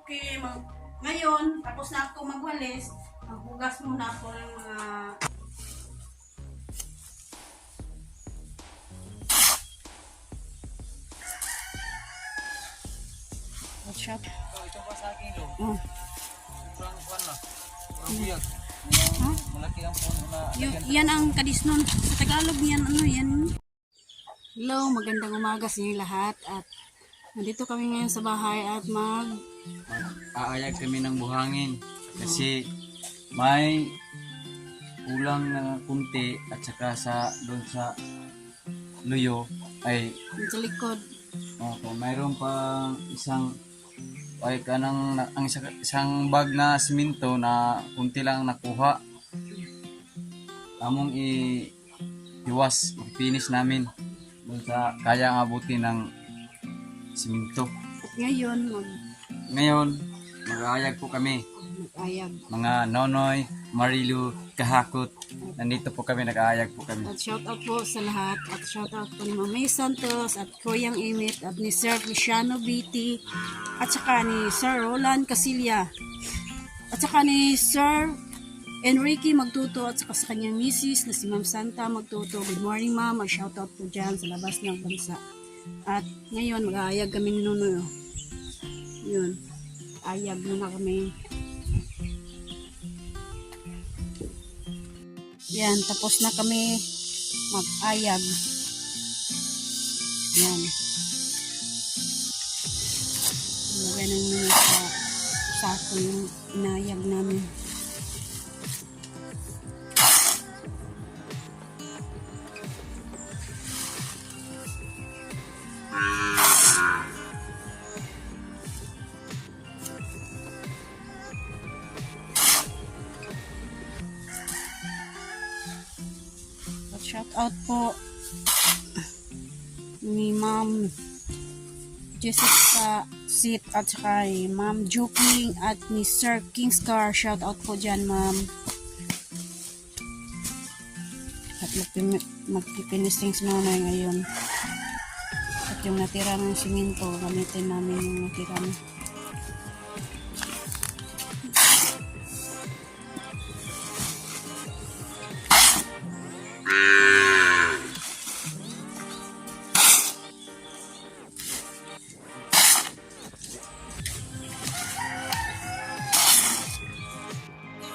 Okay, ngayon, tapos na ako magwalis, maghugas muna ako ng mga shop. Ito pa sa akin lo. Kurang kuan na. Kurang buyag. Malaki ang puno na. Yan ang kadisnon. Sa Tagalog yan, ano yan? Hello, magandang umaga sa inyo lahat. At nandito kami ngayon sa bahay at aayag kami ng buhangin. Kasi may kulang na kunti at saka doon sa luyo ay sa likod. mayroon pang isang isang bag na simento na kunti lang nakuha. Among i-finish namin doon sa kaya abutin ng simento. At ngayon, mag-aayag po kami. mag-ayag. Mga Nonoy, Marilu, Kahakot. Nandito po kami, nag-aayag po kami. At shout out po sa lahat. At shout out po ni Mamay Santos at Kuyang Imit at ni Sir Luciano BT at saka ni Sir Roland Casilya at saka ni Sir Enrique Magtuto at saka sa kanyang misis na si Ma'am Santa Magtuto. Good morning ma'am. Mag-shout out po dyan sa labas ng bansa. At ngayon mag-aayag kami ni Nuno. Yun. Ayag muna kami. Yan. Tapos na kami mag-ayag. Yan. Lagay na muna sa sako yung inayag namin. Shout out po ni Ma'am Jessica Sit at saka ni Ma'am Juking at ni Sir Kingscar. Shout out po dyan ma'am. At magpipinisings muna ngayon. At yung natira ng simento, gamitin namin yung natira ng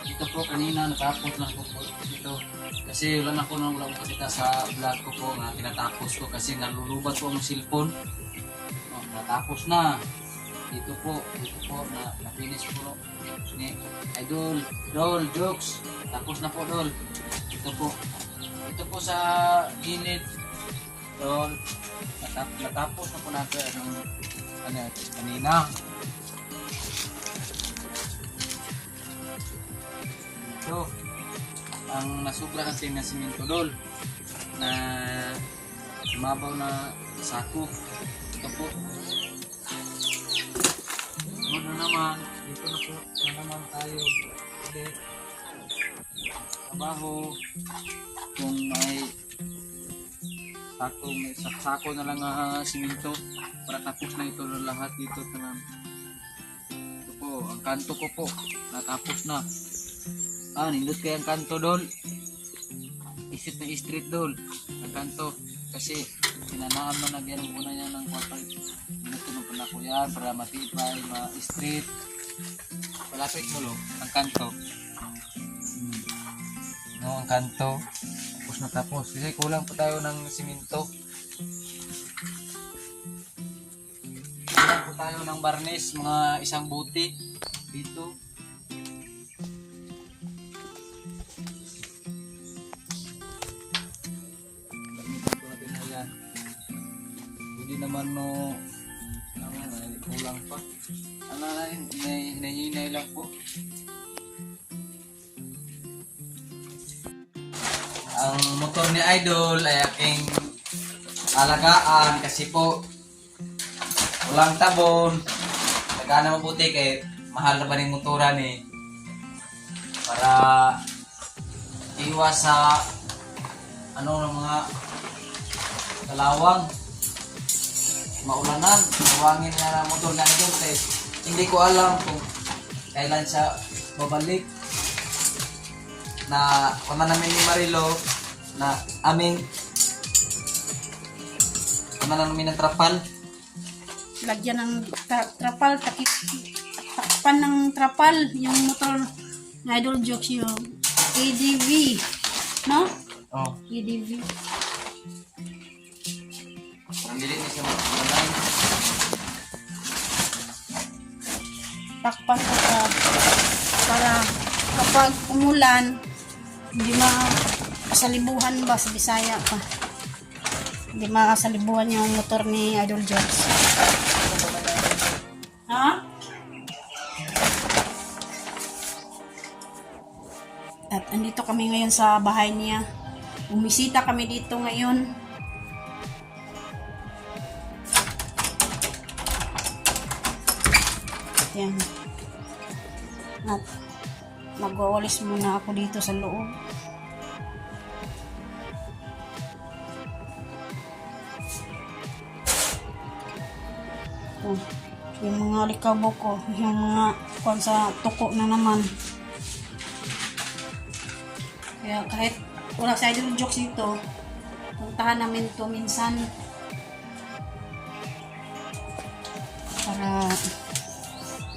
Ito po kanina natapos lang po ito. Kasi wala akong pakita sa vlog ko po na tinatapos ko kasi nalulubat po ang cellphone. Natapos na. Dito po na finish po ni Idol Dol Jokes. Tapos na po Dol. Ito po sa gilid Dol. Natapos na po natin kanina. Ito, ang nasubra kasi na simento Dol na lumabaw na sako. Ito po. Ano naman, dito na po na naman tayo ulit. Trabaho. Kung may sako na lang simento para tapos na ito na lahat dito. Ito po, ang kanto ko po natapos na. Nindot kaya ang kanto Dol. Isip na street Dol ang kanto kasi sinanaan mo na gano'n muna niya ng kwartal. Minuto mo pala ko yan para matipay, ma-street. Palapit mo lo ang kanto. Ang kanto tapos na tapos kasi kulang pa tayo ng simento. Kulang pa tayo ng barnis, mga isang buti dito. Hindi naman kulang pa. Hinahinay lang po. Ang motor ni Idol ay aking alagaan kasi po walang tabon. Nagana mabuti kay mahal na ba ng motoran para iwas sa mga kalawang maulanan, mawangin na motor na ito hindi ko alam kung kailan siya babalik. Na kama namin ni Marilo na kama namin ng trapal. Lagyan ng trapal, takpan ng trapal, yung motor na Idol Jokes, yung ADV, no? Oh, ADV. parang dili ni siya magpapalay. Takpan ko para kapag umulan, hindi makasalibuhan ba sa Bisaya pa. Hindi makasalibuhan yung motor ni Idol Jokes. Ha? At andito kami ngayon sa bahay niya. Bumisita kami dito ngayon. Yan. At magwawalis muna ako dito sa loob. Oh, yung mga likabok ko, yung mga kwan sa tuko na naman. Kaya kahit wala sa Idol Jokes dito, puntahan namin to minsan para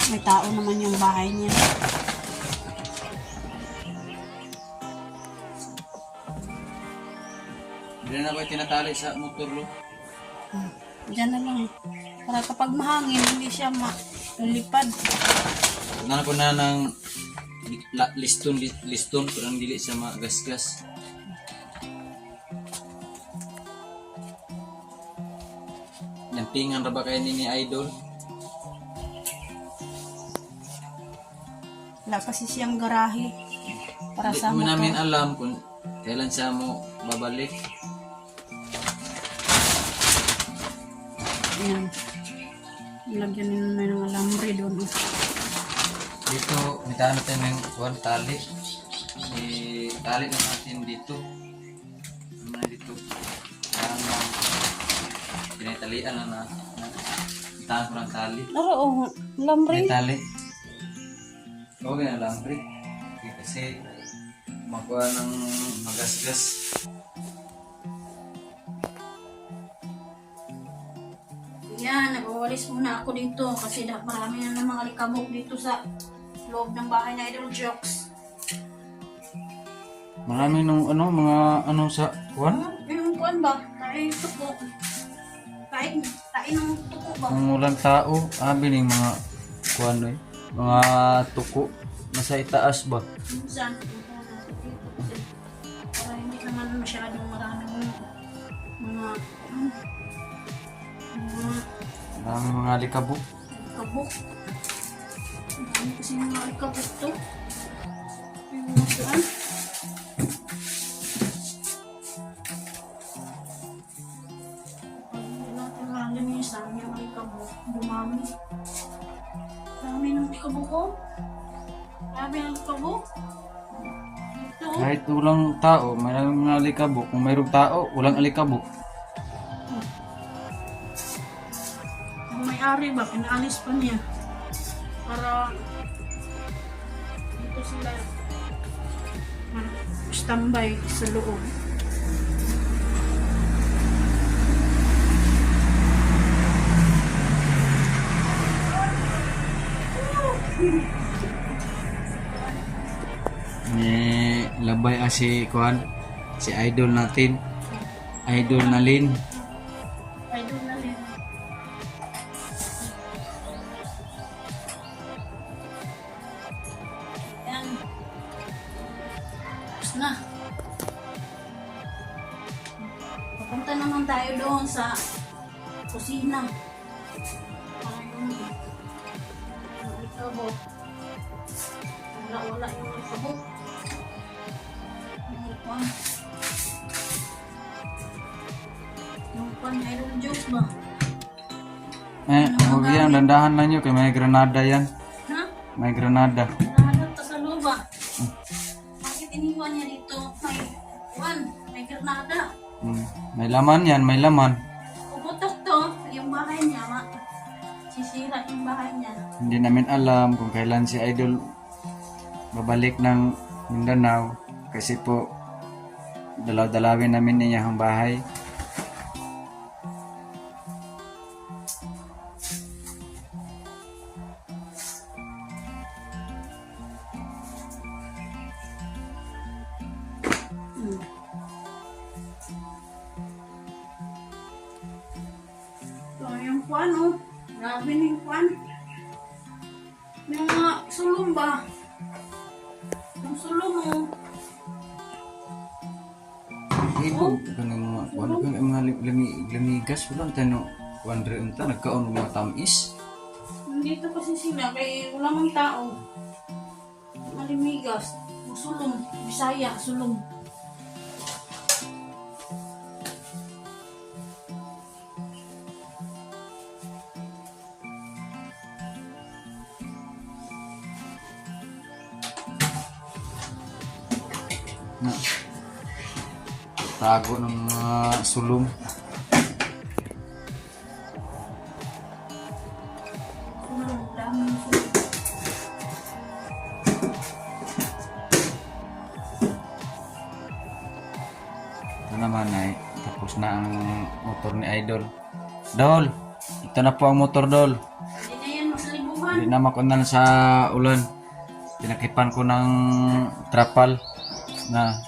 may tao naman yung bahay niya. Hindi na ako tinatali sa motor lo. Diyan na lang. Para kapag mahangin, hindi siya malipad. Nana ko na ng liston pero ang dili siya magasgas. Nampingan ra ba kayo ni Idol? Wala kasi siyang garahe para Hindi sa mo namin motor. alam kung kailan siya mo babalik. Ayan. Lagyan nila ng alambre doon. Dito, mitaan natin ng kuwan tali. Tali na natin dito. Ano na dito? Parang pinatalian na mitaan ko ng tali. Oo, alambre. May tali. Okay na lang, pre. Kasi magkuha ng magasgas. Yan, nag-uwalis muna ako dito kasi marami na ng mga likabok dito sa loob ng bahay na Idol Jokes. Marami nung mga sa kuwan? Yung kuwan ba? Kain tuko. Kain ng tuko ba? Ang walang tao, biling mga kuwan eh. Mga tuko. Nasa itaas ba? Minsan, para hindi naman masyadong maraming mga Marami mga likabok. kabuk. Ano kasi mga kabuk to? Yung mga saan? Pag natin malinisan, yung mga kabuk, dumami. Dami ng kabuk ko. Dami ng kabuk. Ito. Kahit walang tao, mayroong mga alikabok. Kung mayroong tao, walang alikabok. Ang may-ari ba, pinaalis pa niya. Para dito sila standby sa loob. Ni labay si kuan, si idol natin. Idol na Lin. Idol na rin. Yan. Tapos na. Papunta naman tayo doon sa kusina. Para yung likabok. Wala yung likabok. Yung pan Idol Jokes ba? Huwag yan, dandahan lang nyo kay may granada yan. Ha? May granada. Nahanap ka sa loob ah. Bakit iniwan niya dito? May granada. May laman yan, may laman. Puputok to, yung bahay niya, sisira yung bahay niya. Hindi namin alam kung kailan si Idol babalik ng Mindanao kasi po dalaw-dalawin namin niya ang bahay. So, yung kwan, oh. Grabe na yung kwan. Yung mga sulong ba? Yung sulong, oh. Ibog kanang mga wala kang mga lamigas wala tano wonder unta nagkaon mga tamis. Nandito kasi sila, kaya wala mang tao. Malimigas. Sulong. Bisaya, sulong. Na tago ng mga sulong. Sulong. Daming sulong. Ito naman ay tapos na ang motor ni Idol. Dol, ito na po ang motor Dol. Hindi na yan masalibuhan. Hindi na makunan sa ulan. Pinakipan ko ng trapal na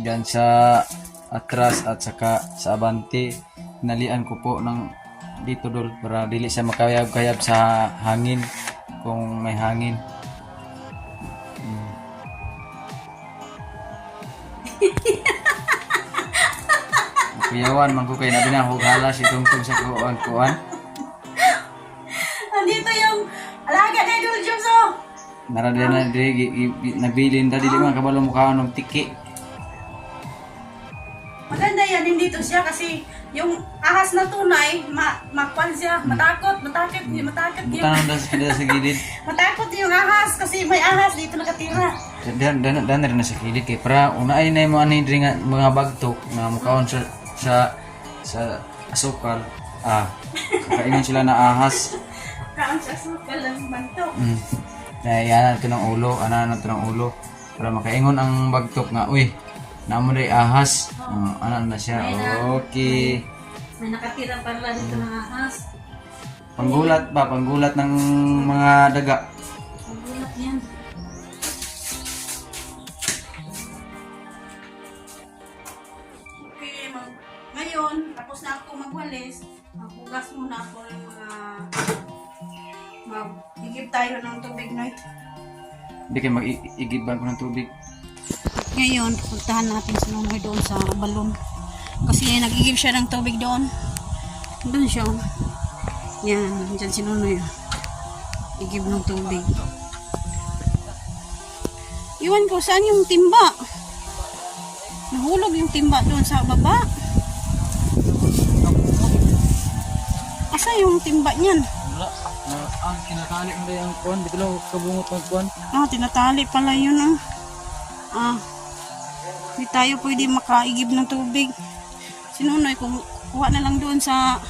dyan sa atras at saka sa abante. Nalian ko po ng dito Dol para dili siya makayab-kayab sa hangin kung may hangin. Kuyawan man ko kay nabi na hugala si tungtong sa kuan. Nandito yung alaga na Idol Jokes, oh. Narada na diri nabilin dali mga kabalo mukha ng tiki. Maganda yan, hindi dito siya kasi yung ahas na tunay, makwan siya, matakot yun. Butan sa gilid. Matakot yung ahas kasi may ahas dito nakatira. Dan rin na sa kilid kay para una ay na mo ani diri nga mga bagtok na mukhaon sa asukal. Kainin sila na ahas. Kaon sa sukal lang banto. Yan ito ng ulo, ana to ng ulo para makaingon ang bagtok nga uy, namo ray ahas. Ana na siya. Okay. May nakatira pala dito ng ahas. Panggulat ng mga daga. Magulat yan. Okay, ngayon, tapos na ako magwalis. Maghugas muna ako ng mga mag-igib tayo ng tubig na ito. Hindi kayo mag-igiban ko ng tubig. Ngayon, puntahan natin si Nonoy doon sa balon. Kasi nag-igib siya ng tubig doon. Doon siya. Oh. Yan, dyan si Nonoy. Igib ng tubig. Iwan ko, saan yung timba? Nahulog yung timba doon sa baba. Asa yung timba niyan? Wala. Ang kinakalik mo yung kuwan. Di ko lang kabungot ng kuwan. Tinatali pala yun. Hindi tayo pwede makaigib ng tubig. Si Nonoy, kuha na lang doon sa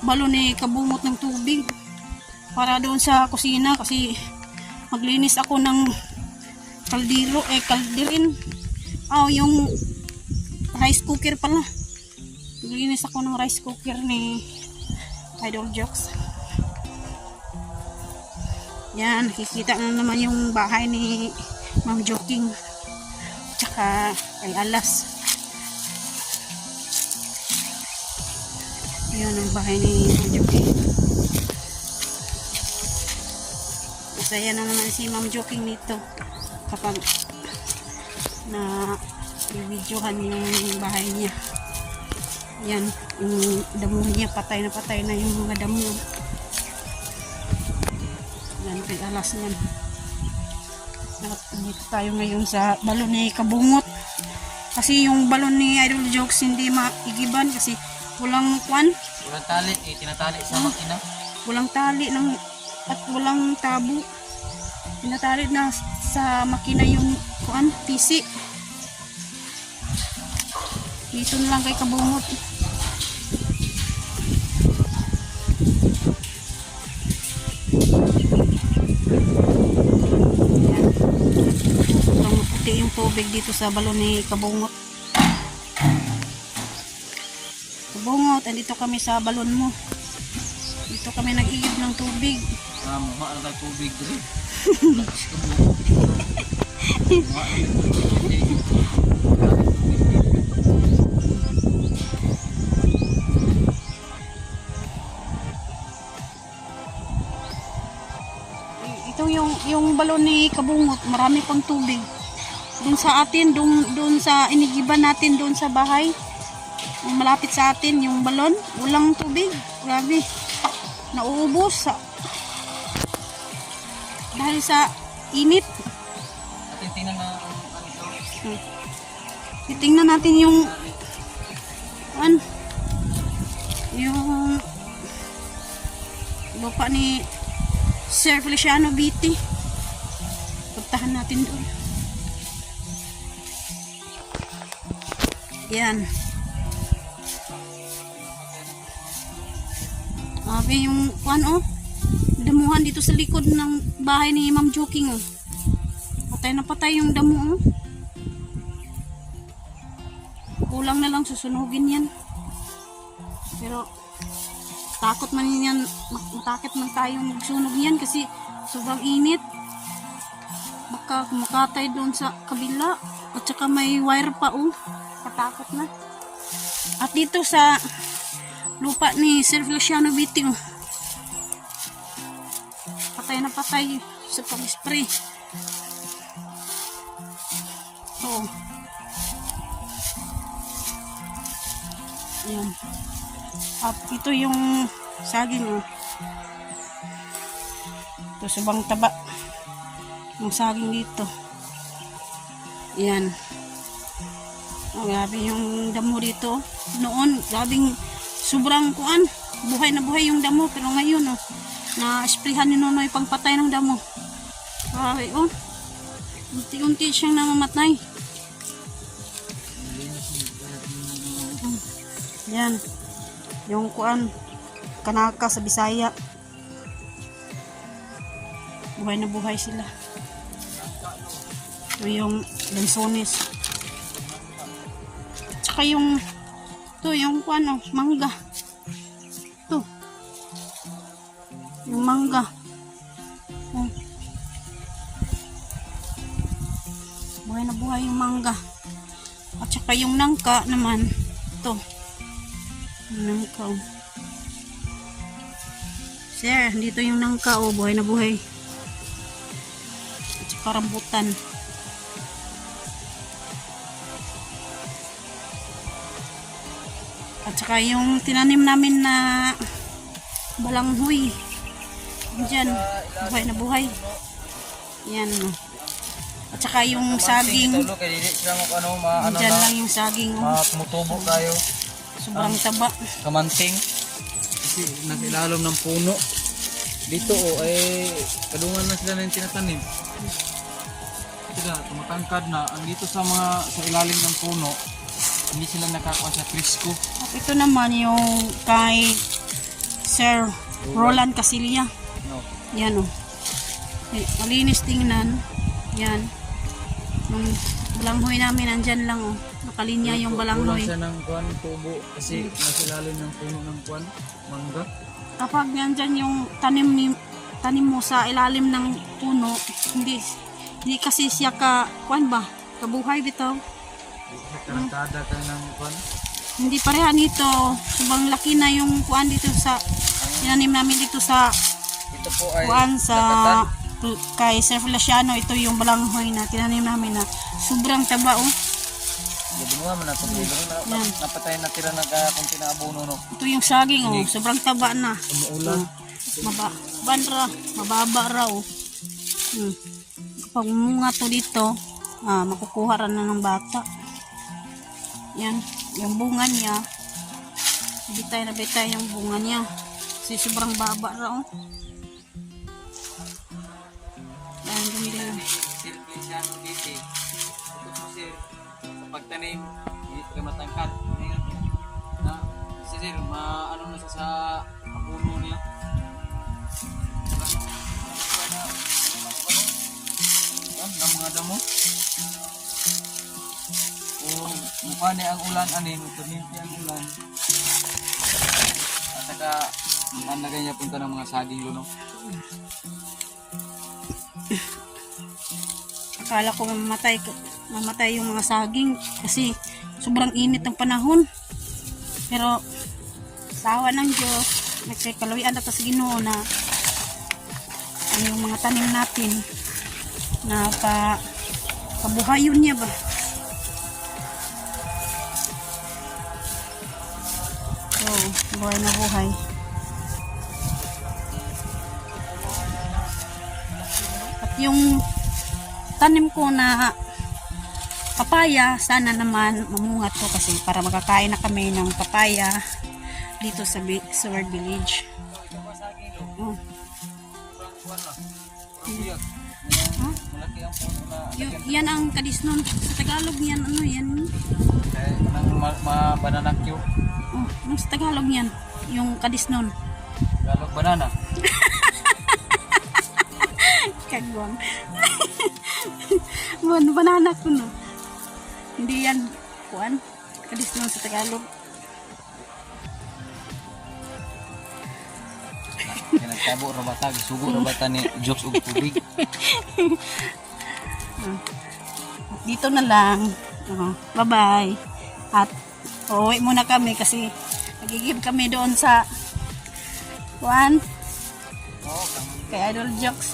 balon ni kabungot ng tubig. Para doon sa kusina kasi maglinis ako ng kalderin. Yung rice cooker pala. Maglinis ako ng rice cooker ni Idol Jokes. Yan, nakikita na naman yung bahay ni Ma'am Joking. Tsaka kay Alas. Yan ang bahay ni Ma'am Joking. Masaya na naman si Ma'am Joking nito kapag na i-videohan yung bahay niya. Yan, yung damo niya patay na yung mga damo. Yan, kay Alas yan. Dito tayo ngayon sa balon ni Kabungot. Kasi yung balon ni Idol Jokes hindi maigiban kasi walang kwan. Walang tali, tinatali sa makina. Walang tali at walang tabo. Tinatali na sa makina yung kwan, PC. Dito na lang kay Kabungot. tubig dito sa balon ni Kabungot. Kabungot, andito kami sa balon mo. Dito kami nag-iib ng tubig. Mukha na tubig dito. Ito yung balon ni Kabungot, marami pang tubig. Doon sa atin, doon sa inigiban natin doon sa bahay. Yung malapit sa atin, yung balon, walang tubig. Grabe. Nauubos dahil sa init. Atin tingnan na Titingnan natin yung lupa ni Sir Feliciano Biti. Puntahan natin doon. Yan. Sabi yung damuhan dito sa likod ng bahay ni Ma'am Joking. Patay na patay yung damo. Kulang na lang susunugin yan. Pero takot man yan, matakot man tayong magsunog yan kasi sobrang init. Baka kumakatay doon sa kabila at saka may wire pa. Katakot na. At dito sa lupa ni Sir Feliciano Biti, patay na patay sa pag-spray. Yan. At ito yung saging. Ito subang taba yung saging dito. Yan. Grabe yung damo dito. Noon, grabing sobrang buhay na buhay yung damo, pero ngayon na-sprayhan ni Nonoy pangpatay ng damo. Grabe unti-unti siyang namamatay. Yan yung kanaka sa Bisaya, buhay na buhay sila. Ito yung lansones, tsaka yung mangga. Ito yung mangga. Buhay na buhay yung mangga. At saka yung nangka naman, ito nangka. Sir, dito yung nangka, buhay na buhay. At saka rambutan. At saka yung tinanim namin na balanghoy. Diyan, buhay na buhay. Yan. At saka yung saging. Diyan lang yung saging. Tumutubo tayo. Sobrang taba. Kamanting. Kasi nasa ilalim ng puno. Dito ay kadungan na sila na yung tinatanim. Sila, tumatangkad na. Ang dito sa ilalim ng puno, hindi sila nakakuha sa presko. At ito naman yung kay Sir Roland Casilia. No. Yan malinis tingnan. Yan. Yung balanghoy namin andyan lang nakalinya yung balanghoy. Kulang siya ng tubo kasi nasa ilalim ng puno ng mangga. Kapag nandyan yung tanim mo sa ilalim ng puno, hindi kasi siya kabuhay bitaw. Karangkada ka ng Hindi pareha nito. Subang laki na yung dito sa tinanim namin dito sa ito po ay sa kay Sir Feliciano. Ito yung balanghoy na tinanim namin na sobrang taba. Gabunga man natin napatay na tira kunti na abono no. Ito yung saging sobrang taba na. Umuulan. Mababa raw. Pag munga to dito, makukuha rin na ng bata. Yan, yung bunga niya. Bitay na bitay yung bunga niya. Kasi sobrang baba raw. Yan, din. Sir Feliciano Biti. Ito po sir, sa pagtanim, hindi sila matangkad. Na, si sir, ano na sa puno niya. Ang mga damo. Ani ang ulan ani, tuminti ang ulan. At saka nalagay niya punta ng mga saging luno. Akala ko mamatay yung mga saging kasi sobrang init ng panahon. Pero sa awa ng Diyos, nagkakalawian na sa Ginoo na yung mga tanim natin na pabuhayon niya ba. So, buhay na buhay. At yung tanim ko na papaya, sana naman mamungat ko kasi para makakain na kami ng papaya dito sa Sword Village. Oh. Malaki ang puno na Yan ang kadisnon. Sa Tagalog yan, ano yan? banana cue. Oh, yung sa Tagalog yan. Yung kadisnon. Galog banana. Kagwang. Banana ko no. Hindi yan, kuan. Kadisnon sa Tagalog. Kinagtabo ra bata, sugo ra bata ni jokes ug tubig. Dito na lang. Bye-bye. At uuwi muna kami kasi nagigib kami doon sa kuan. Kay Idol Jokes.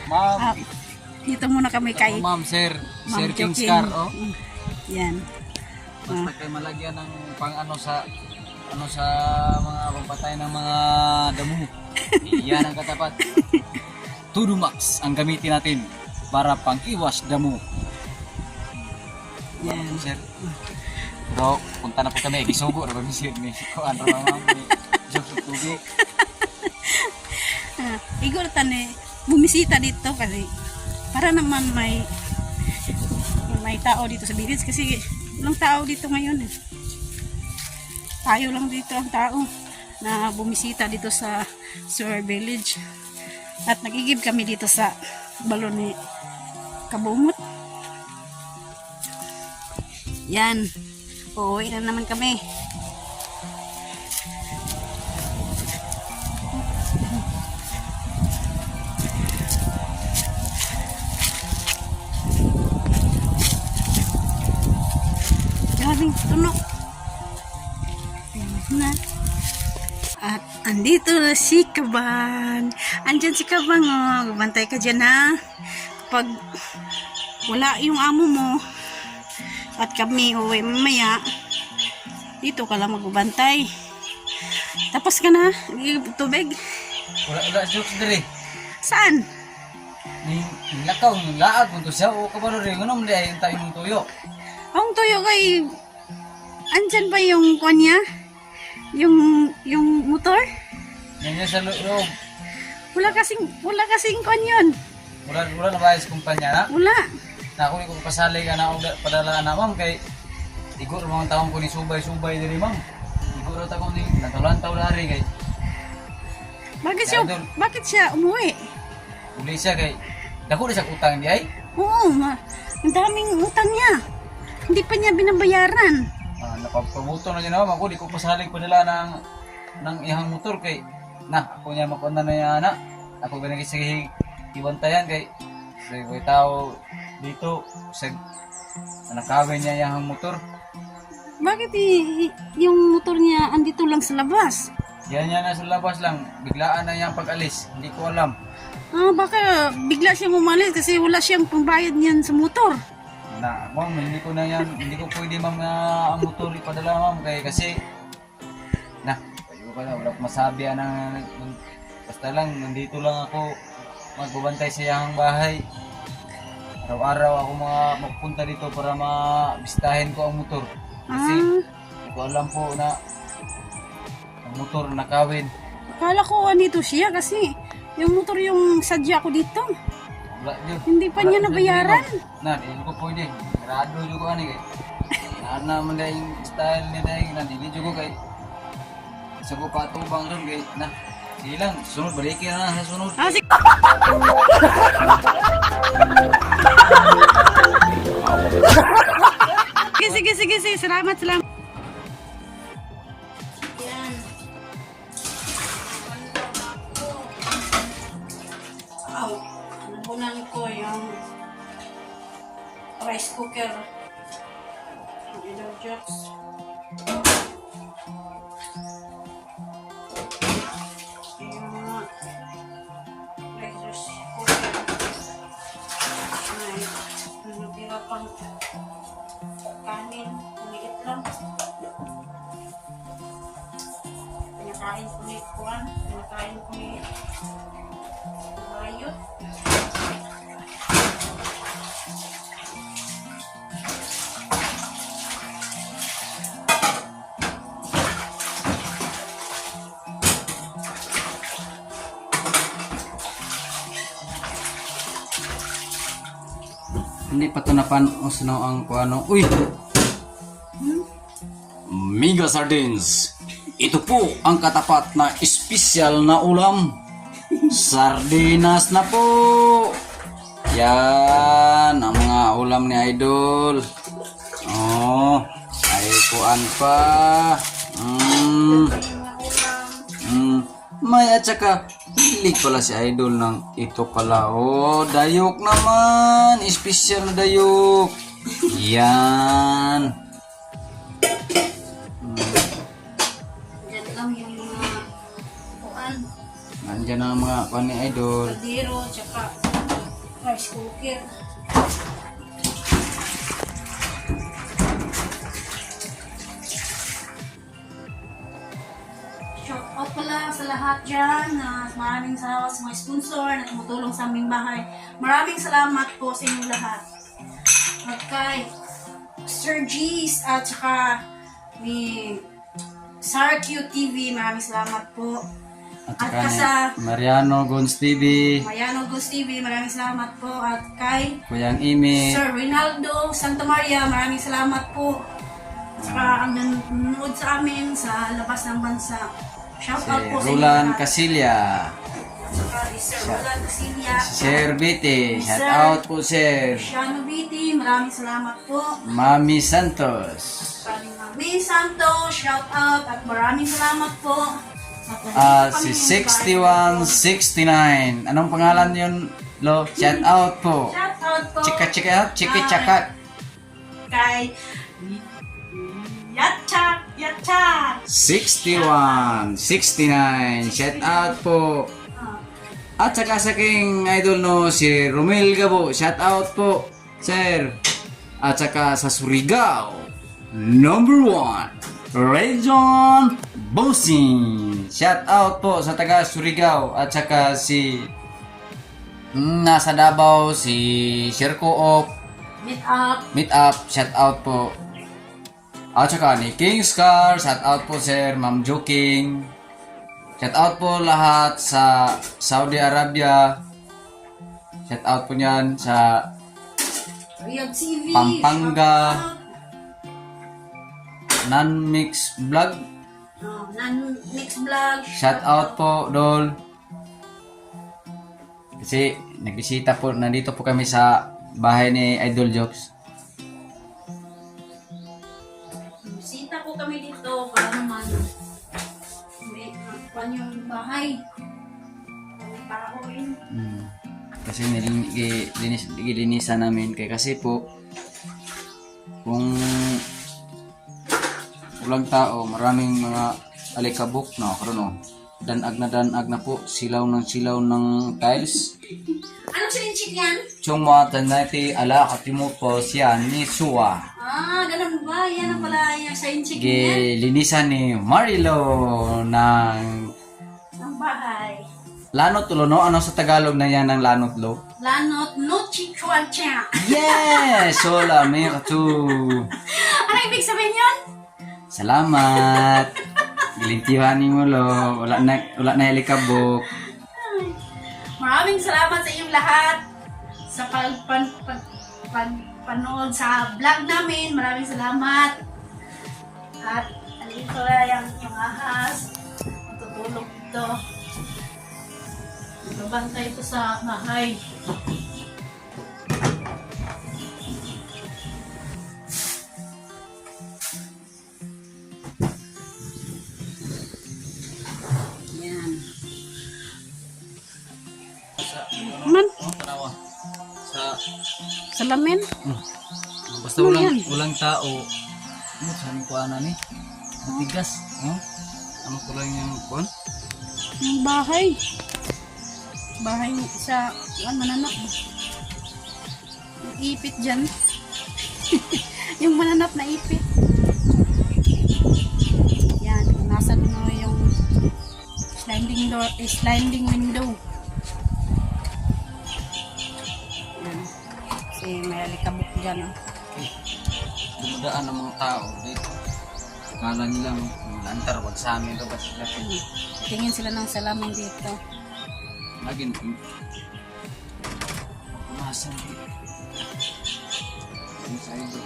Ma'am, Dito muna kami kay ma'am sir, Ma'am Sir King Joking. Scar oh. Yan. Basta kay malagyan ng pang ano sa mga pampatay ng mga damo. Yan ang katapat. Tudumax ang gamitin natin para pang-iwas damo. Yan. Sir. Pero punta na po kami, gisugo ra kami sir ni kuan ra ma'am. Jokes ug tubig. Igor tani bumisita dito kasi para naman may tao dito sa village kasi walang tao dito ngayon eh. Tayo lang dito ang tao na bumisita dito sa Sword Village at nagigib kami dito sa balon ni Kabungot. Yan, uuwi na naman kami. Grabing tunog. Na. At andito na si Kabang. Andyan si Kabang oh. Bantay ka dyan ha. Kapag wala yung amo mo at kami uwi mamaya, dito ka lang magbantay. Tapos ka na? Tubig? Wala jokes dire. Saan? Ni lakaw ni laag kun to siya o kabaro rin ngonom di ay tayo ng tuyo. Ang tuyo kay andyan ba yung kanya? Yung motor? Nandiyan sa loob. Wala kasing kanyon. Wala na ba is kumpanya na? Wala. Na ako ni ko pasali ka na padala na ma'am kay igor mga taon ko ni subay diri ma'am. Igor ta ko ni natalantaw dari kay Bakit siya umuwi? uli siya kay dako na siya utang di ay. Oo, ang daming utang niya. Hindi pa niya binabayaran. Napagpabuto na niya naman ako di ko pasalig padala ng ihang motor kay ako niya makuha na niya na ako ganagi sige ibantayan kay ko tao dito sa nakawin niya yung motor. Bakit yung motor niya andito lang sa labas? Yan niya na sa labas lang biglaan na niyang pag-alis hindi ko alam. Baka bigla siyang umalis kasi wala siyang pambayad niyan sa motor. Ma'am, hindi ko pwede ma'am na ang motor ipadala ma'am kasi wala ko masabi basta lang nandito lang ako magbabantay sa iyang bahay. Araw-araw ako magpunta dito para mabistahin ko ang motor kasi hindi ko alam po na ang motor nakawin. Akala ko andito siya kasi yung motor yung sadya ko dito. Hindi pa niya nabayaran. Hindi ko pwede. Rado juga ani kay. Naman dai yung style ni dai dili juga kay. Sa ko patubang ron kay sige lang, sunod balikin na sa sunod. Sige. sige. Salamat. Yan. Aw, nabunan ko yung rice cooker. Ang Idol Jokes. Yung mga rice cooker. Ay, natira pang kanin. Maliit lang. Pinakain ko ni Juan. Pinakain ko ni Bayot. Hindi pa to napanos no ang kuano. Uy! Mega Sardines. Ito po ang katapat na espesyal na ulam. Sardinas na po. Yan ang mga ulam ni Idol. Oh, ay kuan pa. May at saka hilig pala si Idol ng ito pala. Oh, dayok naman. Espesyal na dayok. Yan. Yan lang yung mga kuan. Nandyan ang mga kuan ni Idol. Kaldero, tsaka rice cooker. Shout out pala sa lahat dyan. Maraming salamat sa mga sponsor na tumutulong sa aming bahay. Maraming salamat po sa inyong lahat. At kay Sir G's at saka ni SARQ TV, maraming salamat po. At At saka sa ni Mariano Gons TV. Mayano Gus TV, maraming salamat po. At kay Kuyang Imi. Sir Rinaldo Santa Maria, maraming salamat po. At saka ang nanonood sa amin sa labas ng bansa. Shout Si out po sa inyo Roland lahat. Casilya. At saka ni Sir Roland Casilya. Si Sir Biti. Shout Sir out po Sir. Shano Biti, maraming salamat po. Mami Santos. Kay Mami Santo, shout out at maraming salamat po. Si 6169. Anong pangalan yun, Lo? Shout out po. Shout out po. Chika. Kay Yatchak. 6169. Shout out po. At saka sa king idol no, si Romel Gabo. Shout out po, sir. At saka sa Surigao, number 1, Region Bossing. Shout out po sa taga Surigao. At saka si nasa Davao, si Sherko of Meet Up. Shout out po. At saka ni King's Car. Shout out po sir, Ma'am Joking. Shout out po lahat sa Saudi Arabia. Shout out po niyan sa Riyadh TV. Pampanga. Non-Mix Vlog. Non-Mix Vlog. Shout out po, Dol. Kasi nagbisita po, nandito po kami sa bahay ni Idol Jokes. Bisita po kami dito para naman may nakpan yung bahay. May pauin. Kasi nilinisan namin kasi po kung walang tao, maraming mga alikabok na karon danag na po, silaw ng tiles. Ano sininchik yan? Chuma tanati ala katimo po siya ni Suwa. Ganun ba? Yan ang pala yung sininchik niya. Gilinisan ni Marilo ng Ang bahay. Lanot Lo, no? Ano sa Tagalog na yan ng Lanot Lo? Lanot no chichuancha. Yes! Hola, may katu. Ano ibig sabihin yun? Salamat. Gilintihan ni mo Lo. Wala na helikabok. Maraming salamat sa inyong lahat sa panood sa vlog namin. Maraming salamat. At andito na yung ahas. Matutulog ito. Nabantay ito sa bahay. sa Man, tanawa. Sa salamin. basta Ano walang yan? walang tao. Ano sa aming kuana ni? Matigas, no? Ano ko lang yung kuan? Yung bahay. Bahay sa, mananap. Yung ipit dyan. Yung mananap na ipit. Yan, nasan mo yung sliding door, sliding window. Yan. Kasi may alikabok dyan. Oh. Dumadaan ng mga tao dito. Akala nila lantar wag sa amin daw ba sila. Tingin sila ng salamin dito. Lagi pumasan dito. Yung sa ido.